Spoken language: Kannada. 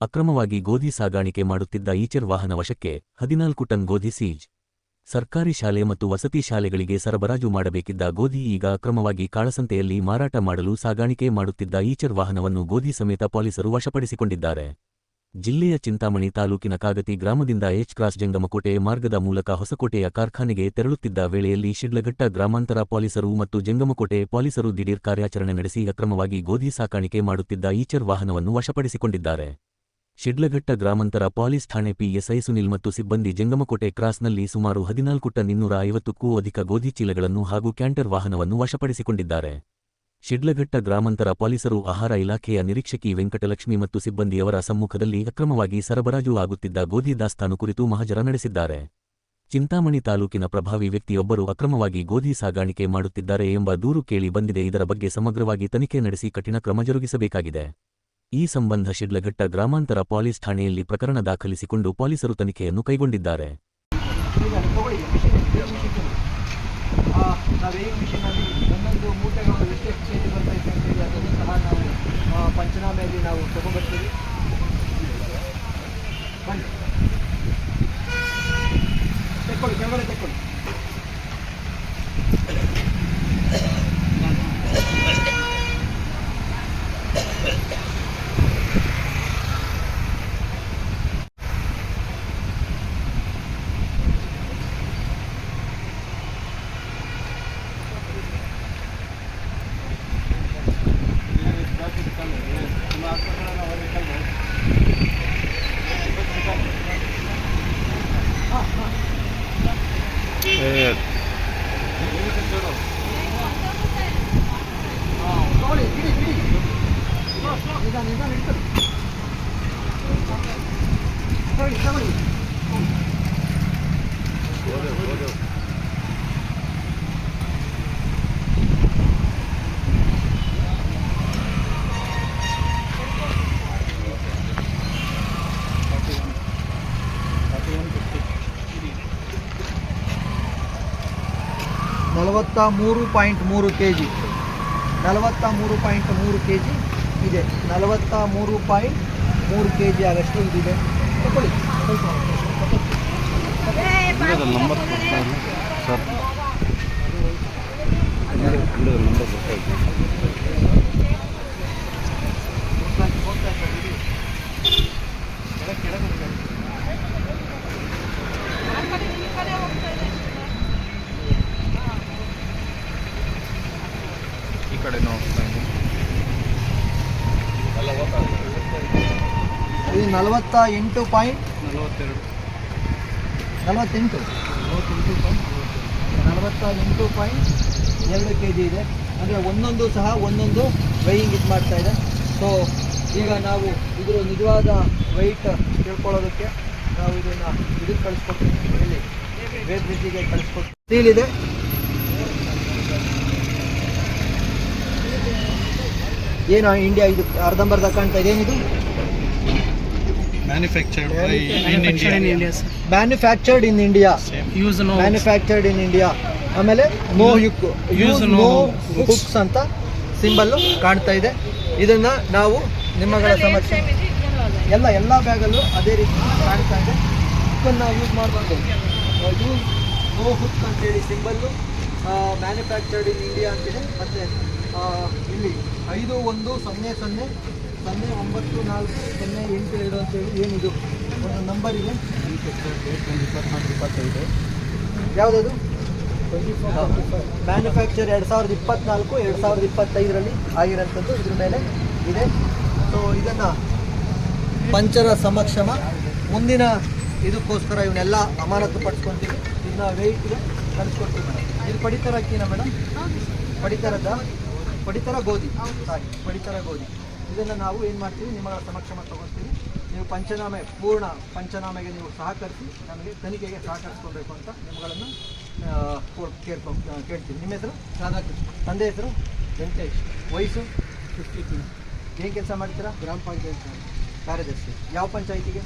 ಅಕ್ರಮವಾಗಿ ಗೋಧಿ ಸಾಗಾಣಿಕೆ ಮಾಡುತ್ತಿದ್ದ ಈಚರ್ ವಾಹನ ವಶಕ್ಕೆ 14 ಟನ್ ಗೋಧಿ ಸೀಜ್. ಸರ್ಕಾರಿ ಶಾಲೆ ಮತ್ತು ವಸತಿ ಶಾಲೆಗಳಿಗೆ ಸರಬರಾಜು ಮಾಡಬೇಕಿದ್ದ ಗೋಧಿ ಈಗ ಅಕ್ರಮವಾಗಿ ಕಾಳಸಂತೆಯಲ್ಲಿ ಮಾರಾಟ ಮಾಡಲು ಸಾಗಾಣಿಕೆ ಮಾಡುತ್ತಿದ್ದ ಈಚರ್ ವಾಹನವನ್ನು ಗೋಧಿ ಸಮೇತ ಪೊಲೀಸರು ವಶಪಡಿಸಿಕೊಂಡಿದ್ದಾರೆ. ಜಿಲ್ಲೆಯ ಚಿಂತಾಮಣಿ ತಾಲೂಕಿನ ಕಾಗತಿ ಗ್ರಾಮದಿಂದ ಕ್ರಾಸ್ ಜಂಗಮಕೋಟೆ ಮಾರ್ಗದ ಮೂಲಕ ಹೊಸಕೋಟೆಯ ಕಾರ್ಖಾನೆಗೆ ತೆರಳುತ್ತಿದ್ದ ವೇಳೆಯಲ್ಲಿ ಶಿಡ್ಲಘಟ್ಟ ಗ್ರಾಮಾಂತರ ಪೊಲೀಸರು ಮತ್ತು ಜಂಗಮಕೋಟೆ ಪೊಲೀಸರು ದಿಢೀರ್ ಕಾರ್ಯಾಚರಣೆ ನಡೆಸಿ ಅಕ್ರಮವಾಗಿ ಗೋಧಿ ಸಾಕಾಣಿಕೆ ಮಾಡುತ್ತಿದ್ದ ಈಚರ್ ವಾಹನವನ್ನು ವಶಪಡಿಸಿಕೊಂಡಿದ್ದಾರೆ. ಶಿಡ್ಲಘಟ್ಟ ಗ್ರಾಮಾಂತರ ಪೊಲೀಸ್ ಠಾಣೆ ಪಿಎಸ್ಐ ಸುನಿಲ್ ಮತ್ತು ಸಿಬ್ಬಂದಿ ಜಂಗಮಕೋಟೆ ಕ್ರಾಸ್ನಲ್ಲಿ ಸುಮಾರು 14 ಟನ್ 250ಕ್ಕೂ ಅಧಿಕ ಗೋಧಿ ಚೀಲಗಳನ್ನು ಹಾಗೂ ಕ್ಯಾಂಟರ್ ವಾಹನವನ್ನು ವಶಪಡಿಸಿಕೊಂಡಿದ್ದಾರೆ. ಶಿಡ್ಲಘಟ್ಟ ಗ್ರಾಮಾಂತರ ಪೊಲೀಸರು ಆಹಾರ ಇಲಾಖೆಯ ನಿರೀಕ್ಷಕಿ ವೆಂಕಟಲಕ್ಷ್ಮಿ ಮತ್ತು ಸಿಬ್ಬಂದಿಯವರ ಸಮ್ಮುಖದಲ್ಲಿ ಅಕ್ರಮವಾಗಿ ಸರಬರಾಜು ಆಗುತ್ತಿದ್ದ ಗೋಧಿ ದಾಸ್ತಾನು ಕುರಿತು ಮಹಜರ ನಡೆಸಿದ್ದಾರೆ. ಚಿಂತಾಮಣಿ ತಾಲೂಕಿನ ಪ್ರಭಾವಿ ವ್ಯಕ್ತಿಯೊಬ್ಬರು ಅಕ್ರಮವಾಗಿ ಗೋಧಿ ಸಾಗಾಣಿಕೆ ಮಾಡುತ್ತಿದ್ದಾರೆ ಎಂಬ ದೂರು ಕೇಳಿ ಬಂದಿದೆ. ಇದರ ಬಗ್ಗೆ ಸಮಗ್ರವಾಗಿ ತನಿಖೆ ನಡೆಸಿ ಕಠಿಣ ಕ್ರಮ ಜರುಗಿಸಬೇಕಾಗಿದೆ. ಈ ಸಂಬಂಧ ಶಿಡ್ಲಘಟ್ಟ ಗ್ರಾಮಾಂತರ ಪೊಲೀಸ್ ಠಾಣೆಯಲ್ಲಿ ಪ್ರಕರಣ ದಾಖಲಿಸಿಕೊಂಡು ಪೊಲೀಸರು ತನಿಖೆಯನ್ನು ಕೈಗೊಂಡಿದ್ದಾರೆ. ಒಂದೊಂದು ಮೂಟೆಗಳು ಎಷ್ಟು ಕೆಜಿ ಬರ್ತೈತೆ ಅಂತೇಳಿ ಅದನ್ನು ಸಹ ನಾವು ಪಂಚನಾಮೆಯಲ್ಲಿ ನಾವು ತಗೊಂಡ್ಬರ್ತೀವಿ. ಬನ್ನಿ ತೆಕ್ಕೊಳ್ಳಿ, ಕೆಳಗಡೆ ತೆಕ್ಕೊಳ್ಳಿ. (43.3 kg) 43.3 kg ಇದೆ. 43.3 kg ಆಗಷ್ಟು ಇದಿದೆ. ತಗೊಳ್ಳಿ. ನಂಬರ್ ಸರ್, ಈ ಕಡೆ ನೋಡ್ತಾ ಇದ್ದೀನಿ. 48.2 kg ಇದೆ. ಅಂದರೆ ಒಂದೊಂದು ಸಹ ಒಂದೊಂದು ವೆಯ್ಯಿಂಗ್ ಇದು ಮಾಡ್ತಾ ಇದೆ. ಸೊ ಈಗ ನಾವು ಇದರ ನಿಜವಾದ ವೆಯ್ಟ್ ತಿಳ್ಕೊಳ್ಳೋದಕ್ಕೆ ನಾವು ಇದಕ್ಕೆ ಕಳಿಸ್ಕೊಡ್ತೀವಿ. ಇಲ್ಲಿ ವೇಟ್ ಬ್ರಿಡ್ಜಿಗೆ ಕಳಿಸ್ಕೊಡ್ತೀವಿ. ಸ್ಟೀಲ್ ಇದೆ. ಏನು ಇಂಡಿಯಾ ಇದು ಅರ್ಧಂಬರ್ಧ ಕಾಣ್ತಾ ಇದೆ. ಏನಿದು? Manufactured in India. Manufactured in India. ಆಮೇಲೆ ನೋ ಹುಕ್ಸ್ ಅಂತ ಸಿಂಬಲ್ಲು ಕಾಣ್ತಾ ಇದೆ. ಇದನ್ನು ನಾವು ನಿಮ್ಮಗಳ ಸಮಕ್ಷ ಎಲ್ಲ ಬ್ಯಾಗಲ್ಲೂ ಅದೇ ರೀತಿ ಕಾಣ್ತಾ ಇದೆ. ಹುಕ್ಕನ್ನು ನಾವು ಯೂಸ್ ಮಾಡಬಾರ್ದು. ನೋ ಹುಕ್ ಅಂತೇಳಿ ಸಿಂಬಲ್ಲು ಮ್ಯಾನುಫ್ಯಾಕ್ಚರ್ಡ್ ಇನ್ ಇಂಡಿಯಾ ಅಂತಿದೆ. ಮತ್ತು ಇಲ್ಲಿ 5100094082 ಅಂತೇಳಿ ಏನಿದು ಒಂದು ನಂಬರ್ ಇದೆ. ಯಾವುದದು? ಮ್ಯಾನುಫ್ಯಾಕ್ಚರ್ 2024-2025 ಆಗಿರೋಂಥದ್ದು ಇದ್ರ ಮೇಲೆ ಇದೆ. ಸೊ ಇದನ್ನು ಪಂಚರ ಸಮಕ್ಷಮ ಮುಂದಿನ ಇದಕ್ಕೋಸ್ಕರ ಇವನ್ನೆಲ್ಲ ಅಮಾನತು ಪಡಿಸ್ಕೊತೀವಿ. ಇದನ್ನ ವೆಯ್ಟ್ಗೆ ಕಳಿಸ್ಕೊಡ್ತೀವಿ ಮೇಡಮ್. ಇದು ಪಡಿತರ ಅಕ್ಕಿನ ಮೇಡಮ್? ಪಡಿತರ ಗೋಧಿ. ಪಡಿತರ ಗೋಧಿ. ಇದನ್ನು ನಾವು ಏನು ಮಾಡ್ತೀವಿ, ನಿಮ್ಮಗಳ ಸಮಕ್ಷಮ ತಗೊಳ್ತೀವಿ. ನೀವು ಪೂರ್ಣ ಪಂಚನಾಮೆಗೆ ನೀವು ಸಹಕರಿಸಿ ನಮಗೆ ತನಿಖೆಗೆ ಸಹಕರಿಸ್ಕೊಬೇಕು ಅಂತ ನಿಮ್ಮಗಳನ್ನು ಕೇಳ್ತೀವಿ. ನಿಮ್ಮ ಹೆಸರು? ರಾಧಾಕೃಷ್ಣ. ತಂದೆ ಹೆಸರು? ವೆಂಕಟೇಶ್. ವಯಸ್ಸು? 52. ಏನು ಕೆಲಸ ಮಾಡ್ತೀರಾ? ಗ್ರಾಮ ಪಂಚಾಯತ್ ಕಾರ್ಯದರ್ಶಿ. ಯಾವ ಪಂಚಾಯತಿಗೆ?